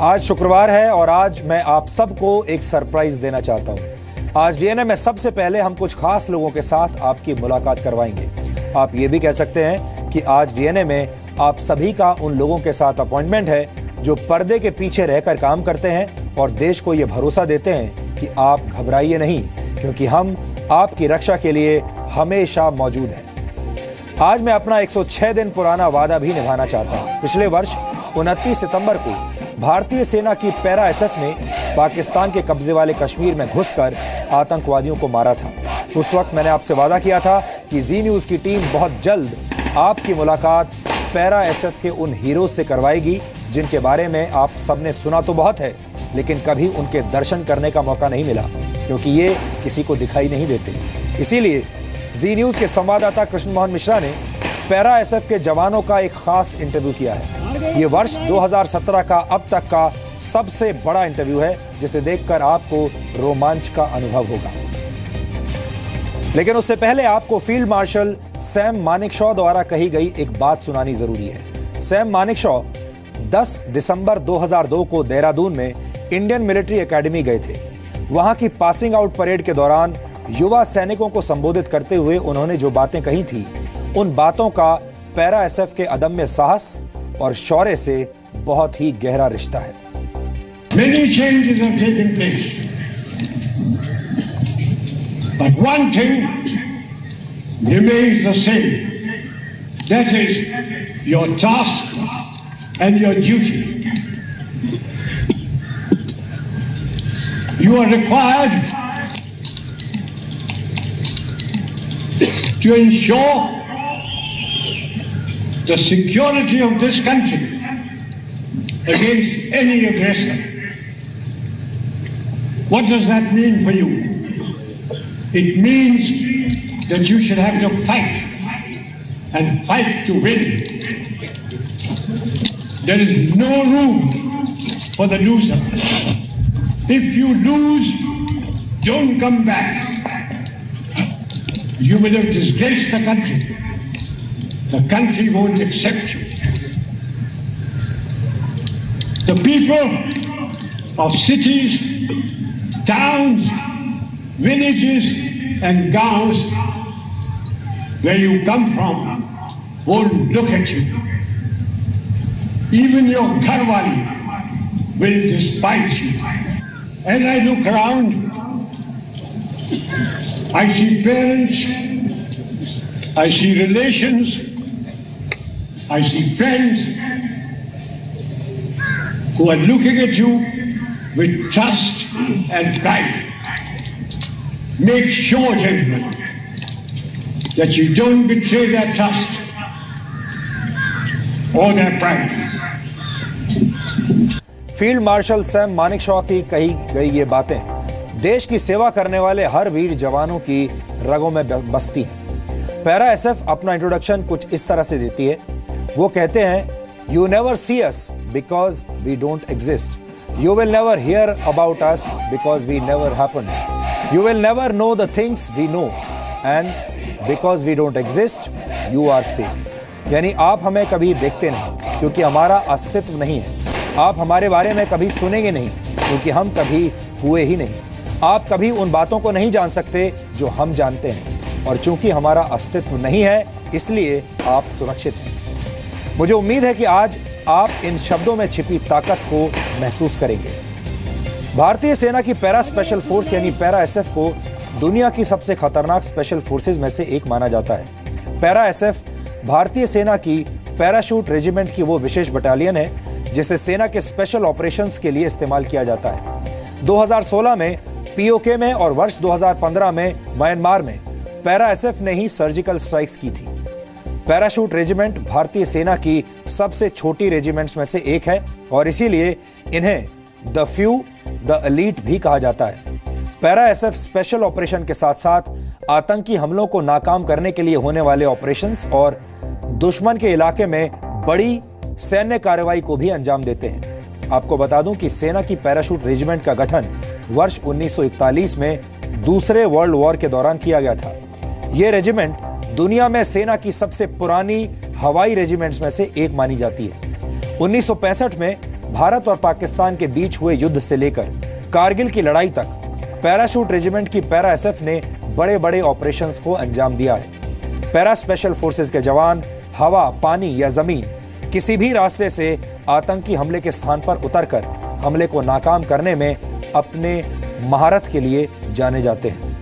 आज शुक्रवार है और आज मैं आप सबको एक सरप्राइज देना चाहता हूं। आज डीएनए में सबसे पहले हम कुछ खास लोगों के साथ आपकी मुलाकात करवाएंगे। आप ये भी कह सकते हैं कि आज डीएनए में आप सभी का उन लोगों के साथ अपॉइंटमेंट है जो पर्दे के पीछे रहकर काम करते हैं और देश को ये भरोसा देते हैं कि आप घबराइए नहीं, क्योंकि हम आपकी रक्षा के लिए हमेशा मौजूद हैं। आज मैं अपना 106 दिन पुराना वादा भी निभाना चाहता हूं। पिछले वर्ष 29 सितंबर को भारतीय सेना की पैरा एसएफ ने पाकिस्तान के कब्जे वाले कश्मीर में घुसकर आतंकवादियों को मारा था। उस वक्त मैंने आपसे वादा किया था कि जी न्यूज़ की टीम बहुत जल्द आपकी मुलाकात पैरा एसएफ के उन हीरोज से करवाएगी जिनके बारे में आप सबने सुना तो बहुत है, लेकिन कभी उनके दर्शन करने का मौका नहीं मिला, क्योंकि ये किसी को दिखाई नहीं देते। इसीलिए जी न्यूज़ के संवाददाता कृष्ण मोहन मिश्रा ने पैरा एसएफ के जवानों का एक खास इंटरव्यू किया है। ये वर्ष 2017 का अब तक का सबसे बड़ा इंटरव्यू है, जिसे देखकर आपको रोमांच का अनुभव होगा। लेकिन उससे पहले आपको फील्ड मार्शल सैम मानेकशॉ द्वारा कही गई एक बात सुनानी जरूरी है। सैम मानेकशॉ 10 दिसंबर 2002 को देहरादून में इंडियन मिलिट्री एकेडमी गए थे। वहां की पासिंग आउट परेड के दौरान युवा सैनिकों को संबोधित करते हुए उन्होंने जो बातें कही थी, उन बातों का पैरा एसएफ के अदम्य साहस और शौर्य से बहुत ही गहरा रिश्ता है। Many changes have taken place, but one thing remains the same. That is your task and your duty. You are required to ensure the security of this country against any aggressor. What does that mean for you? It means that you should have to fight and fight to win. There is no room for the loser. If you lose, don't come back. You will have disgraced the country. The country won't accept you. The people of cities, towns, villages and gowns where you come from won't look at you. Even your gharwali will despise you. As I look around, I see parents, I see relations, I see friends who are looking at you with trust and pride. Make sure, gentlemen, that you don't betray their trust or their pride. Field marshal Sam Manekshaw की कही गई ये बातें देश की सेवा करने वाले हर वीर जवानों की रगों में बसती हैं। पैरा एसएफ अपना इंट्रोडक्शन कुछ इस तरह से देती है। वो कहते हैं, you never see us because we don't exist, you will never hear about us because we never happen, you will never know the things we know, and because we don't exist you are safe. यानी आप हमें कभी देखते नहीं क्योंकि हमारा अस्तित्व नहीं है, आप हमारे बारे में कभी सुनेंगे नहीं क्योंकि हम कभी हुए ही नहीं, आप कभी उन बातों को नहीं जान सकते जो हम जानते हैं, और चूंकि हमारा अस्तित्व नहीं है इसलिए आप सुरक्षित हैं। मुझे उम्मीद है कि आज आप इन शब्दों में छिपी ताकत को महसूस करेंगे। भारतीय सेना की पैरा स्पेशल फोर्स यानी पैरा एसएफ को दुनिया की सबसे खतरनाक स्पेशल फोर्सेज में से एक माना जाता है। पैरा एसएफ भारतीय सेना की पैराशूट रेजिमेंट की वो विशेष बटालियन है जिसे सेना के स्पेशल ऑपरेशंस के लिए इस्तेमाल किया जाता है। 2016 में पीओके में और वर्ष 2015 में म्यांमार में पैरा एसएफ ने ही सर्जिकल स्ट्राइक्स की थी। पैराशूट रेजिमेंट भारतीय सेना की सबसे छोटी रेजिमेंट्स में से एक है और इसीलिए इन्हें द फ्यू द एलीट भी कहा जाता है। पैरा एसएफ स्पेशल ऑपरेशन के साथ साथ आतंकी हमलों को नाकाम करने के लिए होने वाले ऑपरेशंस और दुश्मन के इलाके में बड़ी सैन्य कार्रवाई को भी अंजाम देते हैं। आपको बता दूं कि सेना की पैराशूट रेजिमेंट का गठन वर्ष 1941 में दूसरे वर्ल्ड वॉर के दौरान किया गया था। यह रेजिमेंट दुनिया में सेना की सबसे पुरानी हवाई रेजिमेंट्स में से एक मानी जाती है। 1965 में भारत और पाकिस्तान के बीच हुए युद्ध से लेकर कारगिल की लड़ाई तक पैराशूट रेजिमेंट की पैरा एसएफ ने बड़े बड़े ऑपरेशंस को अंजाम दिया है। पैरा स्पेशल फोर्सेस के जवान हवा, पानी या जमीन किसी भी रास्ते से आतंकी हमले के स्थान पर उतरकर हमले को नाकाम करने में अपने महारत के लिए जाने जाते हैं।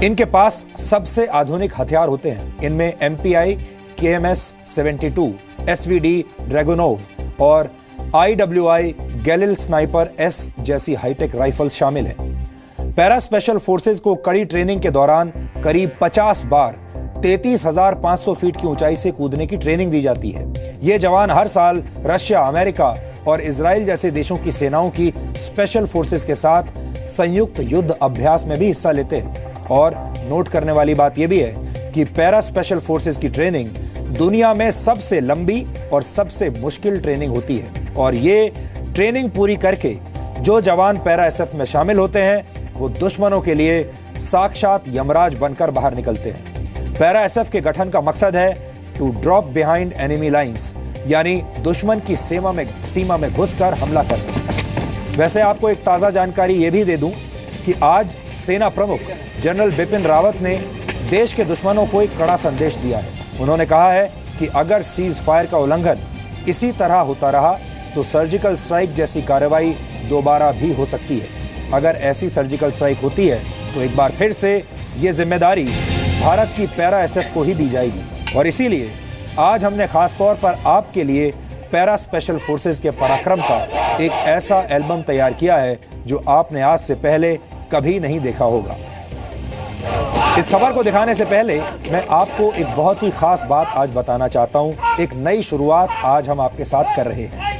इनके पास सबसे आधुनिक हथियार होते हैं। इनमें MPI KMS-72, SVD ड्रैगोनोव और IWI गैलिल स्नाइपर S जैसी हाईटेक राइफल्स शामिल हैं। पैरा स्पेशल फोर्सेस को कड़ी ट्रेनिंग के दौरान करीब 50 बार 33,500 फीट की ऊंचाई से कूदने की ट्रेनिंग दी जाती है। ये जवान हर साल रशिया, अमेरिका और इजराइल जैसे देशों की सेनाओं की स्पेशल फोर्सेस के साथ संयुक्त युद्ध अभ्यास में भी हिस्सा लेते हैं। और नोट करने वाली बात यह भी है कि पैरा स्पेशल फोर्सेस की ट्रेनिंग दुनिया में सबसे लंबी और सबसे मुश्किल ट्रेनिंग होती है। और ये ट्रेनिंग पूरी करके जो जवान पैरा एसएफ में शामिल होते हैं वो दुश्मनों के लिए साक्षात यमराज बनकर बाहर निकलते हैं। पैरा एसएफ के गठन का मकसद है to drop behind enemy lines, यानी दुश्मन की सीमा में घुसकर हमला करना। वैसे आपको एक ताज़ा जानकारी ये भी दे दूं कि आज सेना प्रमुख जनरल बिपिन रावत ने देश के दुश्मनों को एक कड़ा संदेश दिया है। उन्होंने कहा है कि अगर सीज फायर का उल्लंघन इसी तरह होता रहा तो सर्जिकल स्ट्राइक जैसी कार्रवाई दोबारा भी हो सकती है। अगर ऐसी सर्जिकल स्ट्राइक होती है तो एक बार फिर से ये जिम्मेदारी भारत की पैरा एसएफ को ही दी जाएगी। और इसीलिए आज हमने खास तौर पर आपके लिए पैरा स्पेशल फोर्सेस के पराक्रम का एक ऐसा एल्बम तैयार किया है जो आपने आज से पहले कभी नहीं देखा होगा। इस खबर को दिखाने से पहले मैं आपको एक बहुत ही खास बात आज बताना चाहता हूं। एक नई शुरुआत आज हम आपके साथ कर रहे हैं।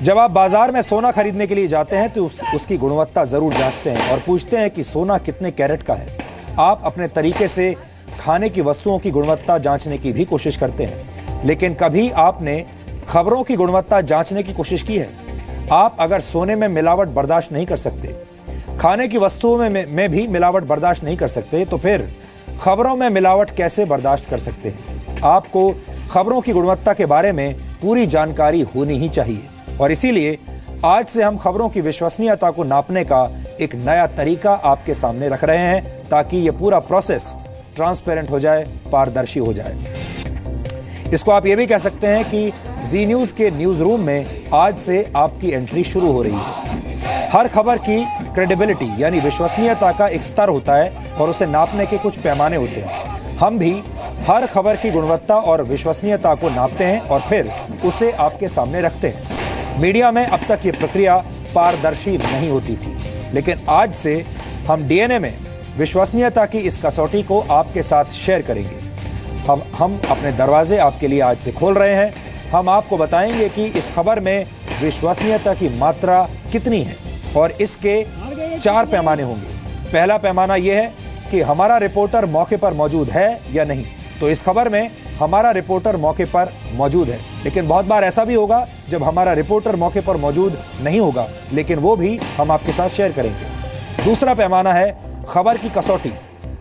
जब आप बाजार में सोना खरीदने के लिए जाते हैं तो उसकी गुणवत्ता जरूर जांचते हैं और पूछते हैं कि सोना कितने कैरेट का है। आप अपने तरीके से खाने की वस्तुओं की गुणवत्ता जांचने की भी कोशिश करते हैं, लेकिन कभी आपने खबरों की गुणवत्ता जांचने की कोशिश की है? आप अगर सोने में मिलावट बर्दाश्त नहीं कर सकते, खाने की वस्तुओं में भी मिलावट बर्दाश्त नहीं कर सकते, तो फिर खबरों में मिलावट कैसे बर्दाश्त कर सकते हैं? आपको खबरों की गुणवत्ता के बारे में पूरी जानकारी होनी ही चाहिए। और इसीलिए आज से हम खबरों की विश्वसनीयता को नापने का एक नया तरीका आपके सामने रख रहे हैं, ताकि ये पूरा प्रोसेस ट्रांसपेरेंट हो जाए, पारदर्शी हो जाए। इसको आप ये भी कह सकते हैं कि जी न्यूज़ के न्यूज़ रूम में आज से आपकी एंट्री शुरू हो रही है। हर खबर की क्रेडिबिलिटी यानी विश्वसनीयता का एक स्तर होता है और उसे नापने के कुछ पैमाने होते हैं। हम भी हर खबर की गुणवत्ता और विश्वसनीयता को नापते हैं और फिर उसे आपके सामने रखते हैं। मीडिया में अब तक ये प्रक्रिया पारदर्शी नहीं होती थी, लेकिन आज से हम डीएनए में विश्वसनीयता की इस कसौटी को आपके साथ शेयर करेंगे। हम अपने दरवाजे आपके लिए आज से खोल रहे हैं। हम आपको बताएंगे कि इस खबर में विश्वसनीयता की मात्रा कितनी है और इसके 4 पैमाने होंगे। पहला पैमाना यह है कि हमारा रिपोर्टर मौके पर मौजूद है या नहीं। तो इस खबर में हमारा रिपोर्टर मौके पर मौजूद है, लेकिन बहुत बार ऐसा भी होगा जब हमारा रिपोर्टर मौके पर मौजूद नहीं होगा, लेकिन वो भी हम आपके साथ शेयर करेंगे। दूसरा पैमाना है खबर की कसौटी।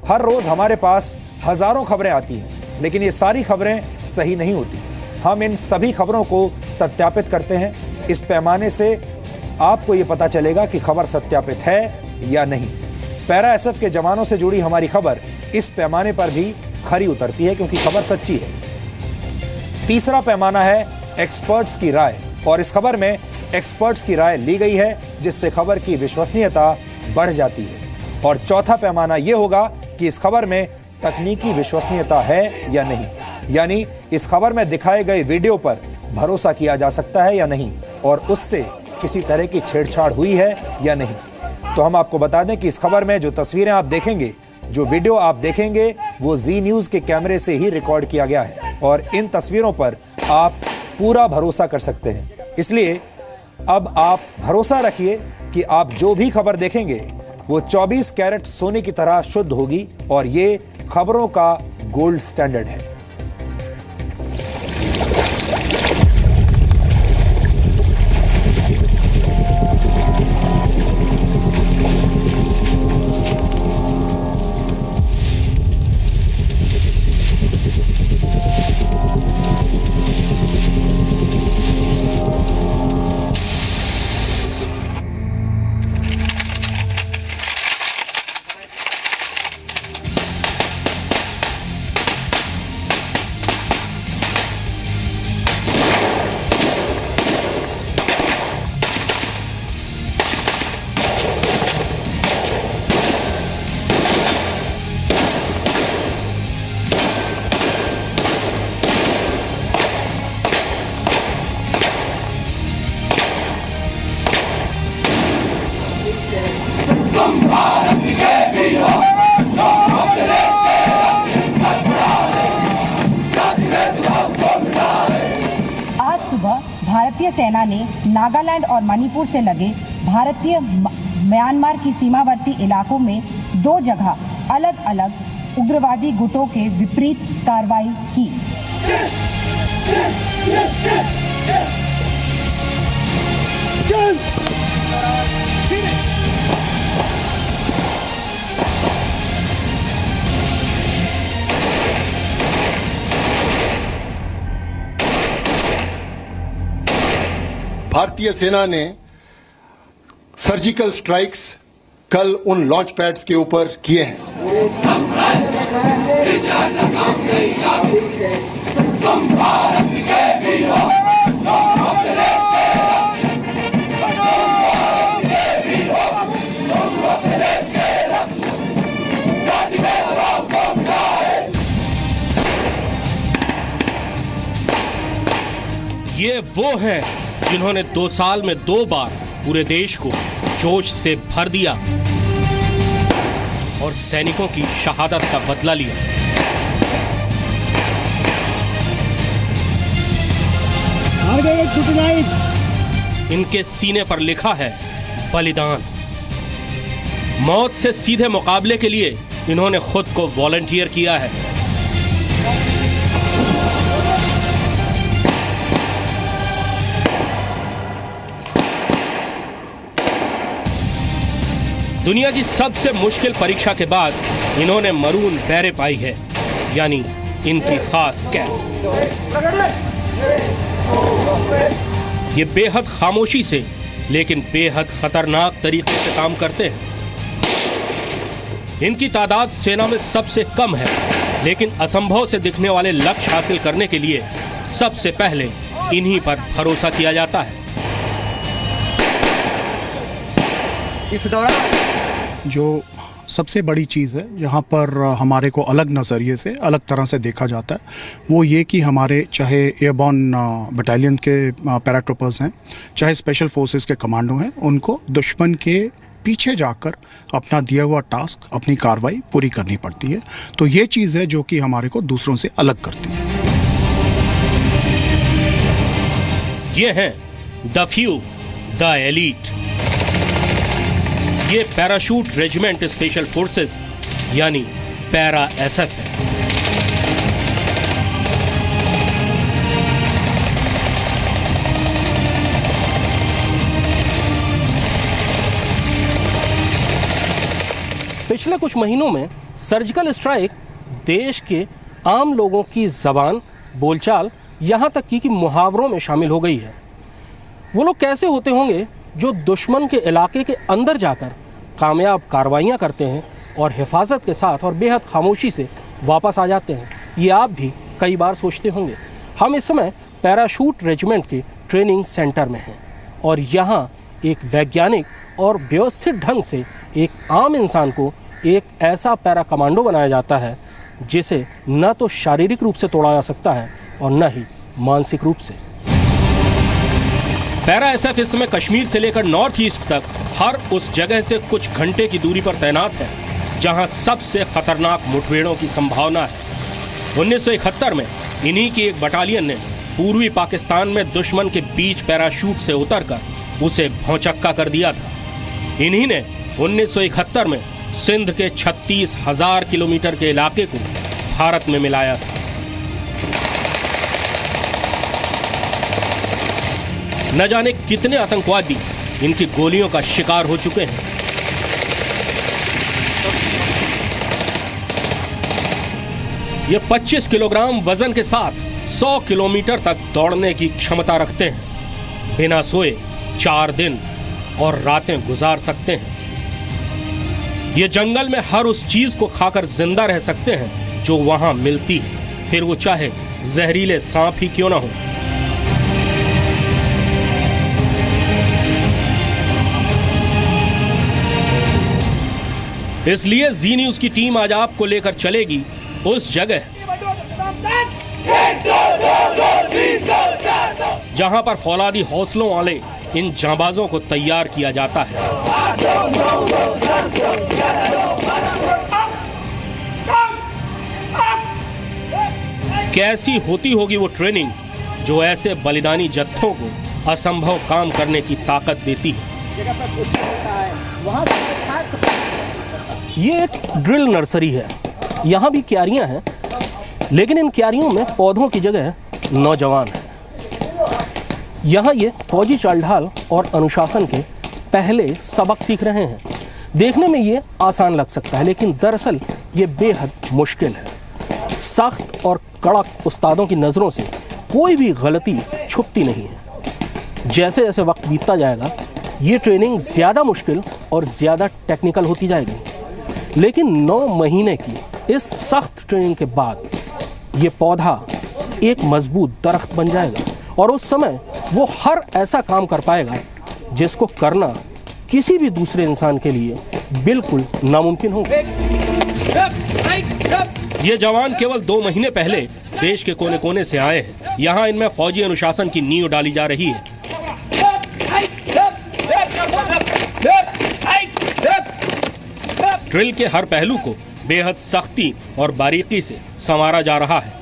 हर रोज हमारे पास हजारों खबरें आती हैं, लेकिन ये सारी खबरें सही नहीं होती। हम इन सभी खबरों को सत्यापित करते हैं। इस पैमाने से आपको ये पता चलेगा कि खबर सत्यापित है या नहीं। पैरा एसएफ के जवानों से जुड़ी हमारी खबर इस पैमाने पर भी खरी उतरती है, क्योंकि खबर सच्ची है। तीसरा पैमाना है एक्सपर्ट्स की राय, और इस खबर में एक्सपर्ट्स की राय ली गई है, जिससे खबर की विश्वसनीयता बढ़ जाती है। और चौथा पैमाना यह होगा कि इस खबर में तकनीकी विश्वसनीयता है या नहीं, यानी इस खबर में दिखाए गए वीडियो पर भरोसा किया जा सकता है या नहीं, और उससे किसी तरह की छेड़छाड़ हुई है या नहीं। तो हम आपको बता दें कि इस खबर में जो तस्वीरें आप देखेंगे, जो वीडियो आप देखेंगे, वो जी न्यूज़ के कैमरे से ही रिकॉर्ड किया गया है और इन तस्वीरों पर आप पूरा भरोसा कर सकते हैं। इसलिए अब आप भरोसा रखिए कि आप जो भी खबर देखेंगे वो 24 कैरेट सोने की तरह शुद्ध होगी, और ये खबरों का गोल्ड स्टैंडर्ड है। भारतीय सेना ने नागालैंड और मणिपुर से लगे भारतीय म्यांमार की सीमावर्ती इलाकों में 2 जगह अलग अलग उग्रवादी गुटों के विपरीत कार्रवाई की। भारतीय सेना ने सर्जिकल स्ट्राइक्स कल उन लॉन्च पैड्स के ऊपर किए हैं। ये वो हैं जिन्होंने 2 साल में 2 बार पूरे देश को जोश से भर दिया और सैनिकों की शहादत का बदला लिया। इनके सीने पर लिखा है बलिदान। मौत से सीधे मुकाबले के लिए इन्होंने खुद को वॉलंटियर किया है। दुनिया की सबसे मुश्किल परीक्षा के बाद इन्होंने मरून बैरे पाई है, यानी इनकी खास कैप। ये बेहद खामोशी से लेकिन बेहद खतरनाक तरीके से काम करते हैं। इनकी तादाद सेना में सबसे कम है, लेकिन असंभव से दिखने वाले लक्ष्य हासिल करने के लिए सबसे पहले इन्हीं पर भरोसा किया जाता है। इस दौरान जो सबसे बड़ी चीज़ है यहाँ पर हमारे को अलग नज़रिए से अलग तरह से देखा जाता है, वो ये कि हमारे चाहे एयरबॉर्न बटालियन के पैराट्रूपर्स हैं, चाहे स्पेशल फोर्सेस के कमांडो हैं, उनको दुश्मन के पीछे जाकर अपना दिया हुआ टास्क, अपनी कार्रवाई पूरी करनी पड़ती है। तो ये चीज़ है जो कि हमारे को दूसरों से अलग करती है। ये हैं द फ्यू, द एलीट। ये पैराशूट रेजिमेंट स्पेशल फोर्सेस यानी पैरा एसएफ है। पिछले कुछ महीनों में सर्जिकल स्ट्राइक देश के आम लोगों की जबान, बोलचाल, यहां तक कि मुहावरों में शामिल हो गई है। वो लोग कैसे होते होंगे जो दुश्मन के इलाके के अंदर जाकर कामयाब कार्रवाइयाँ करते हैं और हिफाजत के साथ और बेहद खामोशी से वापस आ जाते हैं, ये आप भी कई बार सोचते होंगे। हम इस समय पैराशूट रेजिमेंट के ट्रेनिंग सेंटर में हैं और यहाँ एक वैज्ञानिक और व्यवस्थित ढंग से एक आम इंसान को एक ऐसा पैरा कमांडो बनाया जाता है जिसे न तो शारीरिक रूप से तोड़ा जा सकता है और न ही मानसिक रूप से। पैरा एसएफ इस समय कश्मीर से लेकर नॉर्थ ईस्ट तक हर उस जगह से कुछ घंटे की दूरी पर तैनात है जहां सबसे खतरनाक मुठभेड़ों की संभावना है। 1971 में इन्हीं की एक बटालियन ने पूर्वी पाकिस्तान में दुश्मन के बीच पैराशूट से उतरकर उसे भौचक्का कर दिया था। इन्हीं ने 1971 में सिंध के 36,000 किलोमीटर के इलाके को भारत में मिलाया था। न जाने कितने आतंकवादी इनकी गोलियों का शिकार हो चुके हैं। ये 25 किलोग्राम वजन के साथ 100 किलोमीटर तक दौड़ने की क्षमता रखते हैं। बिना सोए 4 दिन और रातें गुजार सकते हैं। ये जंगल में हर उस चीज को खाकर जिंदा रह सकते हैं जो वहां मिलती है, फिर वो चाहे जहरीले सांप ही क्यों ना हो। इसलिए जी न्यूज की टीम आज आपको लेकर चलेगी उस जगह जहां पर फौलादी हौसलों वाले इन जांबाजों को तैयार किया जाता है। कैसी होती होगी वो ट्रेनिंग जो ऐसे बलिदानी जत्थों को असंभव काम करने की ताकत देती है। ये एक ड्रिल नर्सरी है। यहाँ भी क्यारियाँ हैं, लेकिन इन क्यारियों में पौधों की जगह नौजवान हैं। यहाँ ये फौजी चाल ढाल और अनुशासन के पहले सबक सीख रहे हैं। देखने में ये आसान लग सकता है, लेकिन दरअसल ये बेहद मुश्किल है। सख्त और कड़क उस्तादों की नज़रों से कोई भी गलती छुपती नहीं है। जैसे जैसे वक्त बीतता जाएगा, ये ट्रेनिंग ज़्यादा मुश्किल और ज़्यादा टेक्निकल होती जाएगी। लेकिन 9 महीने की इस सख्त ट्रेनिंग के बाद ये पौधा एक मजबूत दरख्त बन जाएगा और उस समय वो हर ऐसा काम कर पाएगा जिसको करना किसी भी दूसरे इंसान के लिए बिल्कुल नामुमकिन होगा। ये जवान केवल 2 महीने पहले देश के कोने कोने से आए हैं। यहाँ इनमें फौजी अनुशासन की नींव डाली जा रही है। ड्रिल के हर पहलू को बेहद सख्ती और बारीकी से संवारा जा रहा है।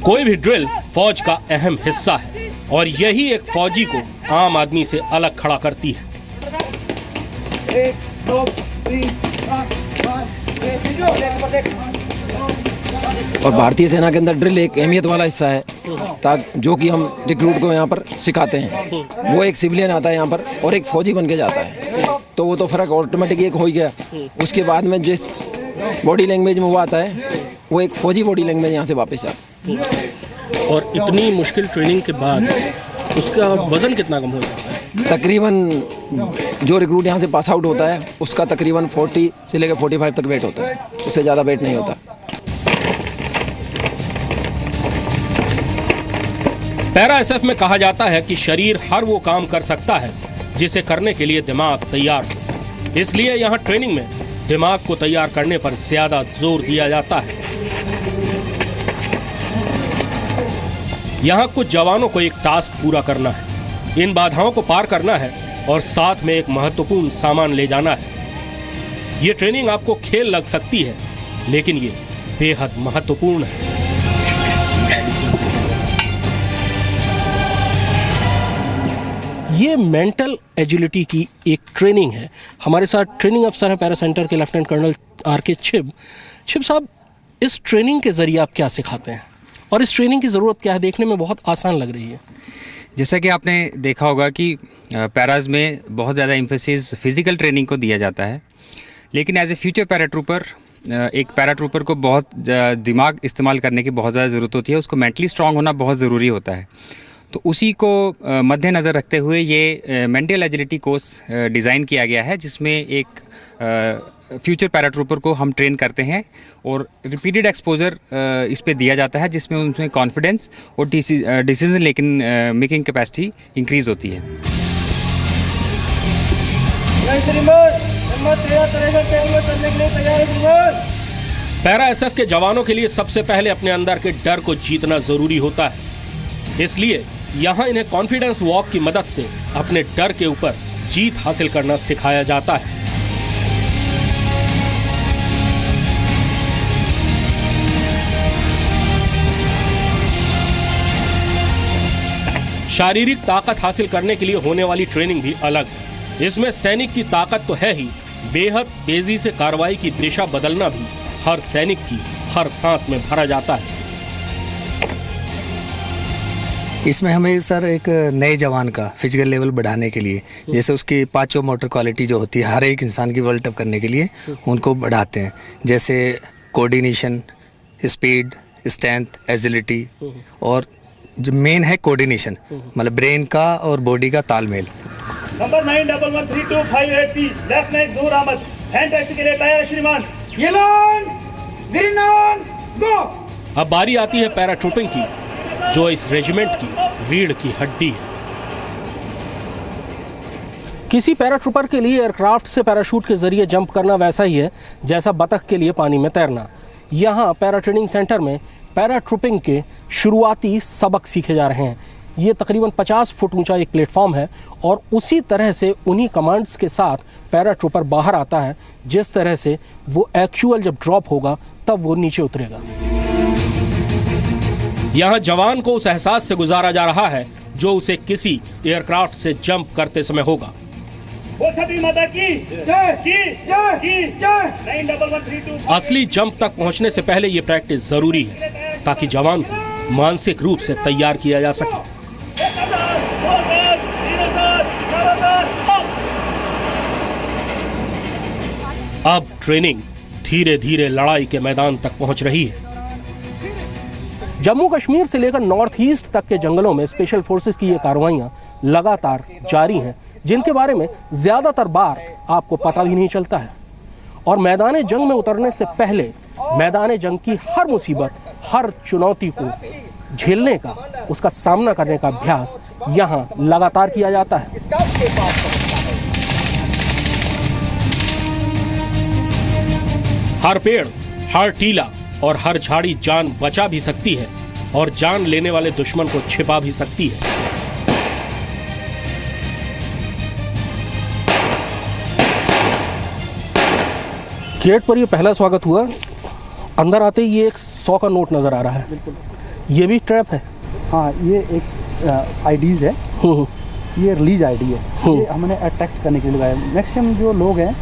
कोई भी ड्रिल फौज का अहम हिस्सा है और यही एक फौजी को आम आदमी से अलग खड़ा करती है। 1 2 3 4 5 और भारतीय सेना के अंदर ड्रिल एक अहमियत वाला हिस्सा है, ताकि जो कि हम रिक्रूट को यहाँ पर सिखाते हैं। वो एक सिविलियन आता है यहाँ पर और एक फौजी बन के जाता है, तो वो तो फ़र्क ऑटोमेटिक एक हो गया। उसके बाद में जिस बॉडी लैंग्वेज में वो आता है, वो एक फौजी बॉडी लैंग्वेज यहाँ से वापस आता है। और इतनी मुश्किल ट्रेनिंग के बाद उसका वज़न कितना कम हो जाता है? तकरीबन जो रिक्रूट यहाँ से पास आउट होता है उसका तकरीबन 40 से लेकर 45 तक वेट होता है, उससे ज़्यादा वेट नहीं होता। पैरा एसएफ में कहा जाता है कि शरीर हर वो काम कर सकता है जिसे करने के लिए दिमाग तैयार हो। इसलिए यहाँ ट्रेनिंग में दिमाग को तैयार करने पर ज्यादा जोर दिया जाता है। यहाँ कुछ जवानों को एक टास्क पूरा करना है, इन बाधाओं को पार करना है और साथ में एक महत्वपूर्ण सामान ले जाना है। ये ट्रेनिंग आपको खेल लग सकती है, लेकिन ये बेहद महत्वपूर्ण है। ये मेंटल एजिलिटी की एक ट्रेनिंग है। हमारे साथ ट्रेनिंग अफसर हैं पैरा सेंटर के लेफ्टिनेंट कर्नल आर.के. छिब साहब, इस ट्रेनिंग के ज़रिए आप क्या सिखाते हैं और इस ट्रेनिंग की ज़रूरत क्या है? देखने में बहुत आसान लग रही है। जैसा कि आपने देखा होगा कि पैराज में बहुत ज़्यादा एम्फेसिस फिज़िकल ट्रेनिंग को दिया जाता है, लेकिन एज ए फ्यूचर पैराट्रूपर एक पैराट्रूपर को बहुत दिमाग इस्तेमाल करने की बहुत ज़्यादा ज़रूरत होती है। उसको मेंटली स्ट्रांग होना बहुत ज़रूरी होता है। तो उसी को मद्देनज़र रखते हुए ये मेंटल एजिलिटी कोर्स डिज़ाइन किया गया है, जिसमें एक फ्यूचर पैराट्रूपर को हम ट्रेन करते हैं और रिपीटेड एक्सपोजर इस पे दिया जाता है, जिसमें उनमें कॉन्फिडेंस और डिसीजन मेकिंग कैपेसिटी इंक्रीज़ होती है। पैरा एसएफ के जवानों के लिए सबसे पहले अपने अंदर के डर को जीतना ज़रूरी होता है। इसलिए यहाँ इन्हें कॉन्फिडेंस वॉक की मदद से अपने डर के ऊपर जीत हासिल करना सिखाया जाता है। शारीरिक ताकत हासिल करने के लिए होने वाली ट्रेनिंग भी अलग है। इसमें सैनिक की ताकत तो है ही, बेहद तेजी से कार्रवाई की दिशा बदलना भी हर सैनिक की हर सांस में भरा जाता है। इसमें हमें सर एक नए जवान का फिजिकल लेवल बढ़ाने के लिए, जैसे उसकी 5 मोटर क्वालिटी जो होती है हर एक इंसान की वर्ल्ड टप करने के लिए, उनको बढ़ाते हैं। जैसे कोऑर्डिनेशन, स्पीड, स्ट्रेंथ, एजिलिटी और जो मेन है कोऑर्डिनेशन, मतलब ब्रेन का और बॉडी का तालमेल। नंबर 91132580 लेफ्ट नाइट दूर अहमद हैंड टैक्सी के लिए तैयार है श्रीमान। Yellen green on go. अब बारी आती है पैराट्रूपिंग की, जो इस रेजिमेंट की रीढ़ की हड्डी है। किसी पैराट्रूपर के लिए एयरक्राफ्ट से पैराशूट के जरिए जंप करना वैसा ही है जैसा बतख के लिए पानी में तैरना। यहाँ पैरा ट्रेनिंग सेंटर में पैराट्रूपिंग के शुरुआती सबक सीखे जा रहे हैं। ये तकरीबन 50 फुट ऊंचा एक प्लेटफॉर्म है और उसी तरह से उन्हीं कमांड्स के साथ पैराट्रूपर बाहर आता है, जिस तरह से वो एक्चुअल जब ड्रॉप होगा तब वो नीचे उतरेगा। यहाँ जवान को उस एहसास से गुजारा जा रहा है जो उसे किसी एयरक्राफ्ट से जंप करते समय होगा। माता की जय, की जय, की जय। 9132 असली जंप तक पहुंचने से पहले ये प्रैक्टिस जरूरी है ताकि जवान को मानसिक रूप से तैयार किया जा सके। अब ट्रेनिंग धीरे धीरे लड़ाई के मैदान तक पहुंच रही है। जम्मू कश्मीर से लेकर नॉर्थ ईस्ट तक के जंगलों में स्पेशल फोर्सेस की ये कार्रवाइयां लगातार जारी हैं, जिनके बारे में ज्यादातर बार आपको पता भी नहीं चलता है। और मैदान जंग में उतरने से पहले मैदान जंग की हर मुसीबत, हर चुनौती को झेलने का, उसका सामना करने का अभ्यास यहाँ लगातार किया जाता है। हर पेड़, हर टीला और हर झाड़ी जान बचा भी सकती है और जान लेने वाले दुश्मन को छिपा भी सकती है। गेट पर ये पहला स्वागत हुआ। अंदर आते ही ये एक 100 का नोट नजर आ रहा है। बिल्कुल। ये भी ट्रैप है। हाँ, ये एक आईडीज है। ये रिलीज आईडी है। ये हमने अट्रैक्ट करने के लिए लगाया। मैक्सिमम जो लोग हैं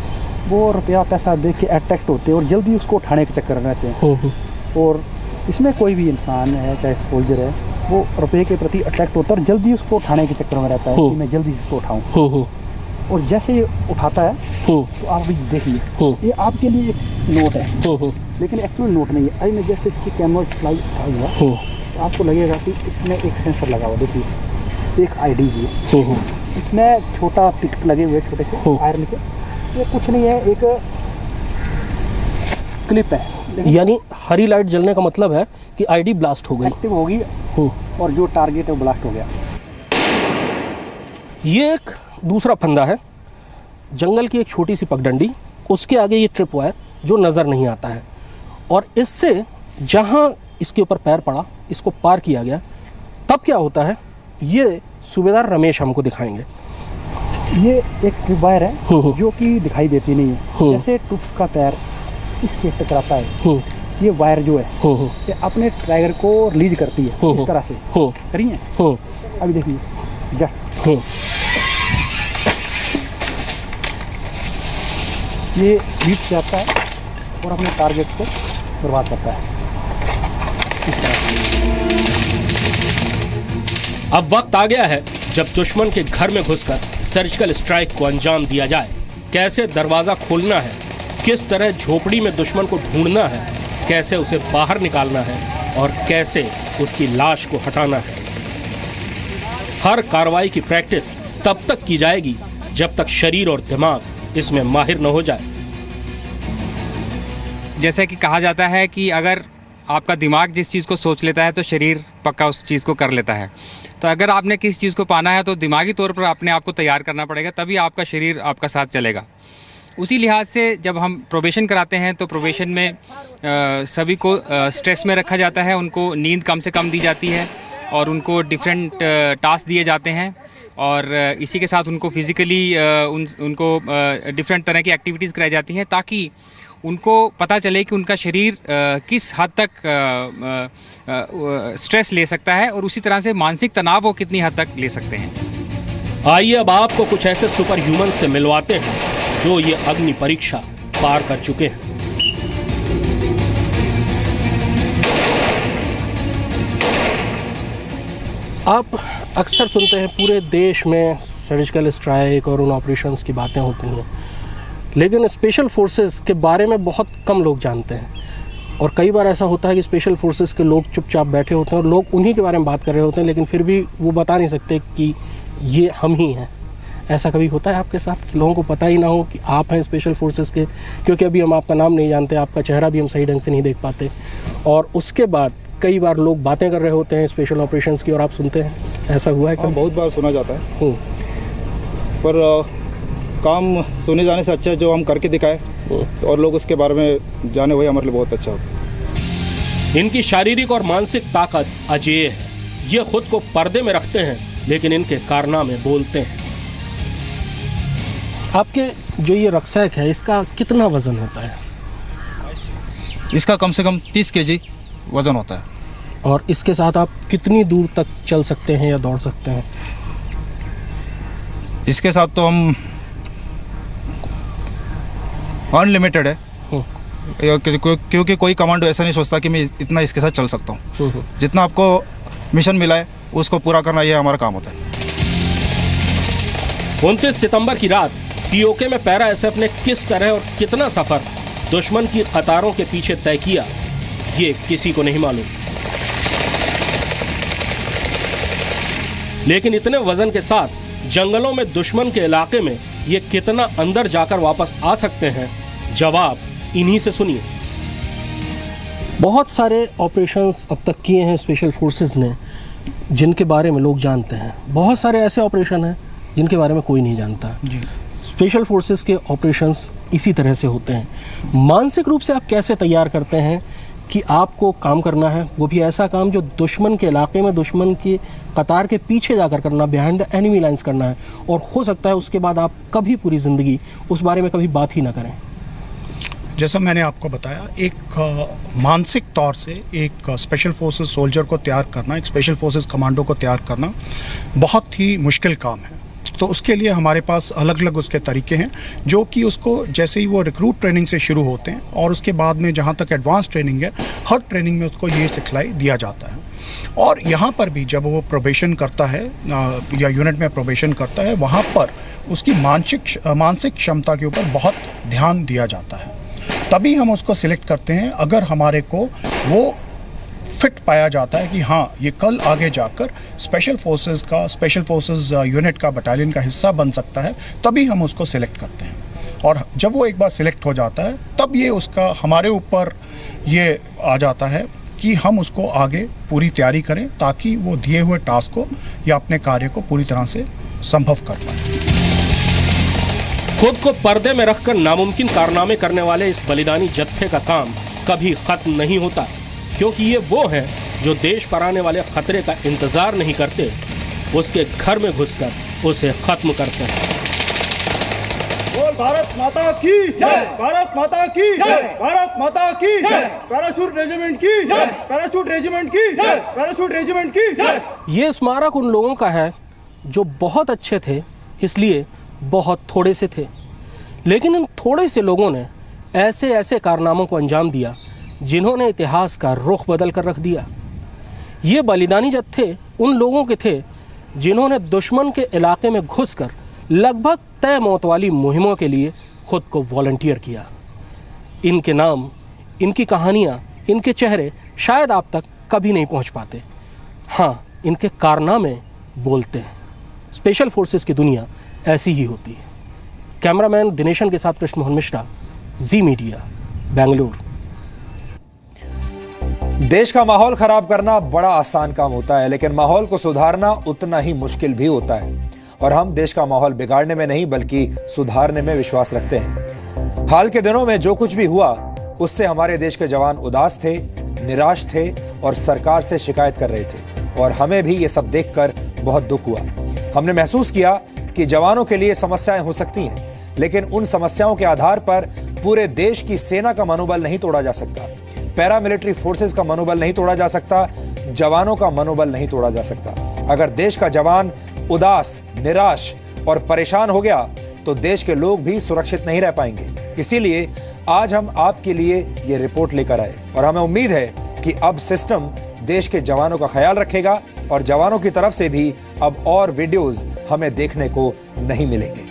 वो रुपया पैसा देख के अट्रैक्ट होते हैं और जल्दी उसको उठाने के चक्कर में रहते हैं। और इसमें कोई भी इंसान है, चाहे सोल्जर है, वो रुपये के प्रति अट्रैक्ट होता है और जल्दी उसको उठाने के चक्कर में रहता है कि मैं जल्दी इसको उठाऊं। और जैसे ये उठाता है तो आप भी देखिए, ये आपके लिए एक नोट है, लेकिन एक्चुअल नोट नहीं है। अभी मैं जैसे इसकी कैमरा फ्लाई हुआ तो आपको लगेगा कि इसमें एक सेंसर लगा हुआ। देखिए, एक आईडी है, इसमें छोटा टिकट लगे हुए, छोटे से आयरन के। ये कुछ नहीं है, एक क्लिप है। यानी हरी लाइट जलने का मतलब है कि आईडी ब्लास्ट हो गई, एक्टिव होगी और जो टारगेट है वो ब्लास्ट हो गया। ये एक दूसरा फंदा है, जंगल की एक छोटी सी पगडंडी, उसके आगे ये ट्रिप वायर जो नज़र नहीं आता है। और इससे जहाँ इसके ऊपर पैर पड़ा, इसको पार किया गया, तब क्या होता है ये सूबेदार रमेश हमको दिखाएंगे। ये एक ट्रिप वायर है जो कि दिखाई देती नहीं है। जैसे टुप्स का पैर इससे टकराता है, ये वायर जो है ये अपने ट्राइगर को रिलीज करती है इस तरह से। करिए, अभी देखिए, जस्ट ये स्वीप से आता है और अपने टारगेट को बर्बाद करता है इस तरह से। अब वक्त आ गया है जब दुश्मन के घर में घुसकर सर्जिकल स्ट्राइक को अंजाम दिया जाए। कैसे दरवाजा खोलना है, किस तरह झोपड़ी में दुश्मन को ढूंढना है, कैसे उसे बाहर निकालना है और कैसे उसकी लाश को हटाना है। हर कार्रवाई की प्रैक्टिस तब तक की जाएगी जब तक शरीर और दिमाग इसमें माहिर न हो जाए। जैसे कि कहा जाता है कि अगर आपका दिमाग जिस चीज़ को सोच लेता है तो शरीर पक्का उस चीज़ को कर लेता है। तो अगर आपने किस चीज़ को पाना है तो दिमागी तौर पर अपने आप को तैयार करना पड़ेगा, तभी आपका शरीर आपका साथ चलेगा। उसी लिहाज से जब हम प्रोबेशन कराते हैं तो प्रोबेशन में सभी को स्ट्रेस में रखा जाता है, उनको नींद कम से कम दी जाती है और उनको डिफरेंट टास्क दिए जाते हैं और इसी के साथ उनको फिज़िकली उनको डिफरेंट तरह की एक्टिविटीज़ कराई जाती हैं ताकि उनको पता चले कि उनका शरीर किस हद तक स्ट्रेस ले सकता है और उसी तरह से मानसिक तनाव वो कितनी हद तक ले सकते हैं। आइए अब आपको कुछ ऐसे सुपर ह्यूमन से मिलवाते हैं जो ये अग्नि परीक्षा पार कर चुके हैं। आप अक्सर सुनते हैं पूरे देश में सर्जिकल स्ट्राइक और उन ऑपरेशंस की बातें होती हैं, लेकिन स्पेशल फोर्सेस के बारे में बहुत कम लोग जानते हैं। और कई बार ऐसा होता है कि स्पेशल फोर्सेस के लोग चुपचाप बैठे होते हैं और लोग उन्हीं के बारे में बात कर रहे होते हैं, लेकिन फिर भी वो बता नहीं सकते कि ये हम ही हैं। ऐसा कभी होता है आपके साथ कि लोगों को पता ही ना हो कि आप हैं स्पेशल फोर्सेस के? क्योंकि अभी हम आपका नाम नहीं जानते, आपका चेहरा भी हम सही ढंग से नहीं देख पाते, और उसके बाद कई बार लोग बातें कर रहे होते हैं स्पेशल ऑपरेशंस की और आप सुनते हैं। ऐसा हुआ है? बहुत बार सुना जाता है, पर काम सुने जाने से अच्छा है जो हम करके दिखाएं और लोग उसके बारे में जाने, वही हमारे लिए बहुत अच्छा होता है। इनकी शारीरिक और मानसिक ताकत अजेय है। ये खुद को पर्दे में रखते हैं लेकिन इनके कारनामे बोलते हैं। आपके जो ये रक्सैक है इसका कितना वजन होता है? इसका कम से कम 30 kg वजन होता है। और इसके साथ आप कितनी दूर तक चल सकते हैं या दौड़ सकते हैं? इसके साथ तो हम अनलिमिटेड है, क्योंकि कोई कमांडो ऐसा नहीं सोचता कि मैं इतना इसके साथ चल सकता हूँ। जितना आपको मिशन मिला है उसको पूरा करना ये हमारा काम होता है। 29 सितंबर की रात पीओके में पैरा एसएफ ने किस तरह और कितना सफर दुश्मन की कतारों के पीछे तय किया, ये किसी को नहीं मालूम। लेकिन इतने वजन के साथ जंगलों में दुश्मन के इलाके में ये कितना अंदर जाकर वापस आ सकते हैं, जवाब इन्हीं से सुनिए। बहुत सारे ऑपरेशंस अब तक किए हैं स्पेशल फोर्सेस ने, जिनके बारे में लोग जानते हैं। बहुत सारे ऐसे ऑपरेशन हैं जिनके बारे में कोई नहीं जानता जी। स्पेशल फोर्सेस के ऑपरेशंस इसी तरह से होते हैं। मानसिक रूप से आप कैसे तैयार करते हैं कि आपको काम करना है, वो भी ऐसा काम जो दुश्मन के इलाके में दुश्मन की कतार के पीछे जाकर करना, बिहाइंड द एनिमी लाइंस करना है, और हो सकता है उसके बाद आप कभी पूरी ज़िंदगी उस बारे में कभी बात ही ना करें। जैसा मैंने आपको बताया, एक मानसिक तौर से एक स्पेशल फोर्सेस सोल्जर को तैयार करना, एक स्पेशल फोर्सेस कमांडो को तैयार करना बहुत ही मुश्किल काम है। तो उसके लिए हमारे पास अलग अलग उसके तरीके हैं, जो कि उसको जैसे ही वो रिक्रूट ट्रेनिंग से शुरू होते हैं और उसके बाद में जहाँ तक एडवांस ट्रेनिंग है, हर ट्रेनिंग में उसको ये सिखलाई दिया जाता है। और यहाँ पर भी जब वो प्रोबेशन करता है या यूनिट में प्रोबेशन करता है, वहाँ पर उसकी मानसिक क्षमता के ऊपर बहुत ध्यान दिया जाता है। तभी हम उसको सिलेक्ट करते हैं। अगर हमारे को वो फिट पाया जाता है कि हाँ, ये कल आगे जाकर स्पेशल फोर्सेस यूनिट का, बटालियन का हिस्सा बन सकता है, तभी हम उसको सिलेक्ट करते हैं। और जब वो एक बार सिलेक्ट हो जाता है, तब ये उसका हमारे ऊपर ये आ जाता है कि हम उसको आगे पूरी तैयारी करें, ताकि वो दिए हुए टास्क को या अपने कार्य को पूरी तरह से संभव कर पाए। खुद को पर्दे में रखकर नामुमकिन कारनामे करने वाले इस बलिदानी जत्थे का काम कभी खत्म नहीं होता, क्योंकि ये वो हैं जो देश पर आने वाले खतरे का इंतजार नहीं करते, उसके घर में घुसकर उसे खत्म करते हैं। बोल भारत माता की जय, भारत माता की जय, भारत माता की जय, पैराशूट रेजिमेंट की जय, पैराशूट रेजिमेंट की जय, पैराशूट रेजिमेंट की जय। ये स्मारक उन लोगों का है जो बहुत अच्छे थे, इसलिए बहुत थोड़े से थे, लेकिन इन थोड़े से लोगों ने ऐसे ऐसे कारनामों को अंजाम दिया जिन्होंने इतिहास का रुख बदल कर रख दिया। ये बलिदानी जत्थे उन लोगों के थे जिन्होंने दुश्मन के इलाके में घुसकर लगभग तय मौत वाली मुहिमों के लिए खुद को वॉलंटियर किया। इनके नाम, इनकी कहानियाँ, इनके चेहरे शायद आप तक कभी नहीं पहुँच पाते। हाँ, इनके कारनामे बोलते हैं। स्पेशल फोर्सेस की दुनिया ऐसी ही होती है। कैमरामैन दिनेशन के साथ कृष्ण मोहन मिश्रा, जी मीडिया, बेंगलुरु। देश का माहौल खराब करना बड़ा आसान काम होता है, लेकिन माहौल को सुधारना उतना ही मुश्किल भी होता है। और हम देश का माहौल बिगाड़ने में नहीं, बल्कि सुधारने में विश्वास रखते हैं। हाल के दिनों में जो कुछ भी हुआ, उससे हमारे देश के जवान उदास थे, निराश थे और सरकार से शिकायत कर रहे थे। और हमें भी ये सब देखकर बहुत दुख हुआ। हमने महसूस किया कि जवानों के लिए समस्याएं हो सकती हैं, लेकिन उन समस्याओं के आधार पर पूरे देश की सेना का मनोबल नहीं तोड़ा जा सकता, पैरामिलिट्री फोर्सेस का मनोबल नहीं तोड़ा जा सकता, जवानों का मनोबल नहीं तोड़ा जा सकता। अगर देश का जवान उदास, निराश और परेशान हो गया, तो देश के लोग भी सुरक्षित नहीं रह पाएंगे। इसीलिए आज हम आपके लिए ये रिपोर्ट लेकर आए और हमें उम्मीद है कि अब सिस्टम देश के जवानों का ख्याल रखेगा और जवानों की तरफ से भी अब और वीडियोस हमें देखने को नहीं मिलेंगे।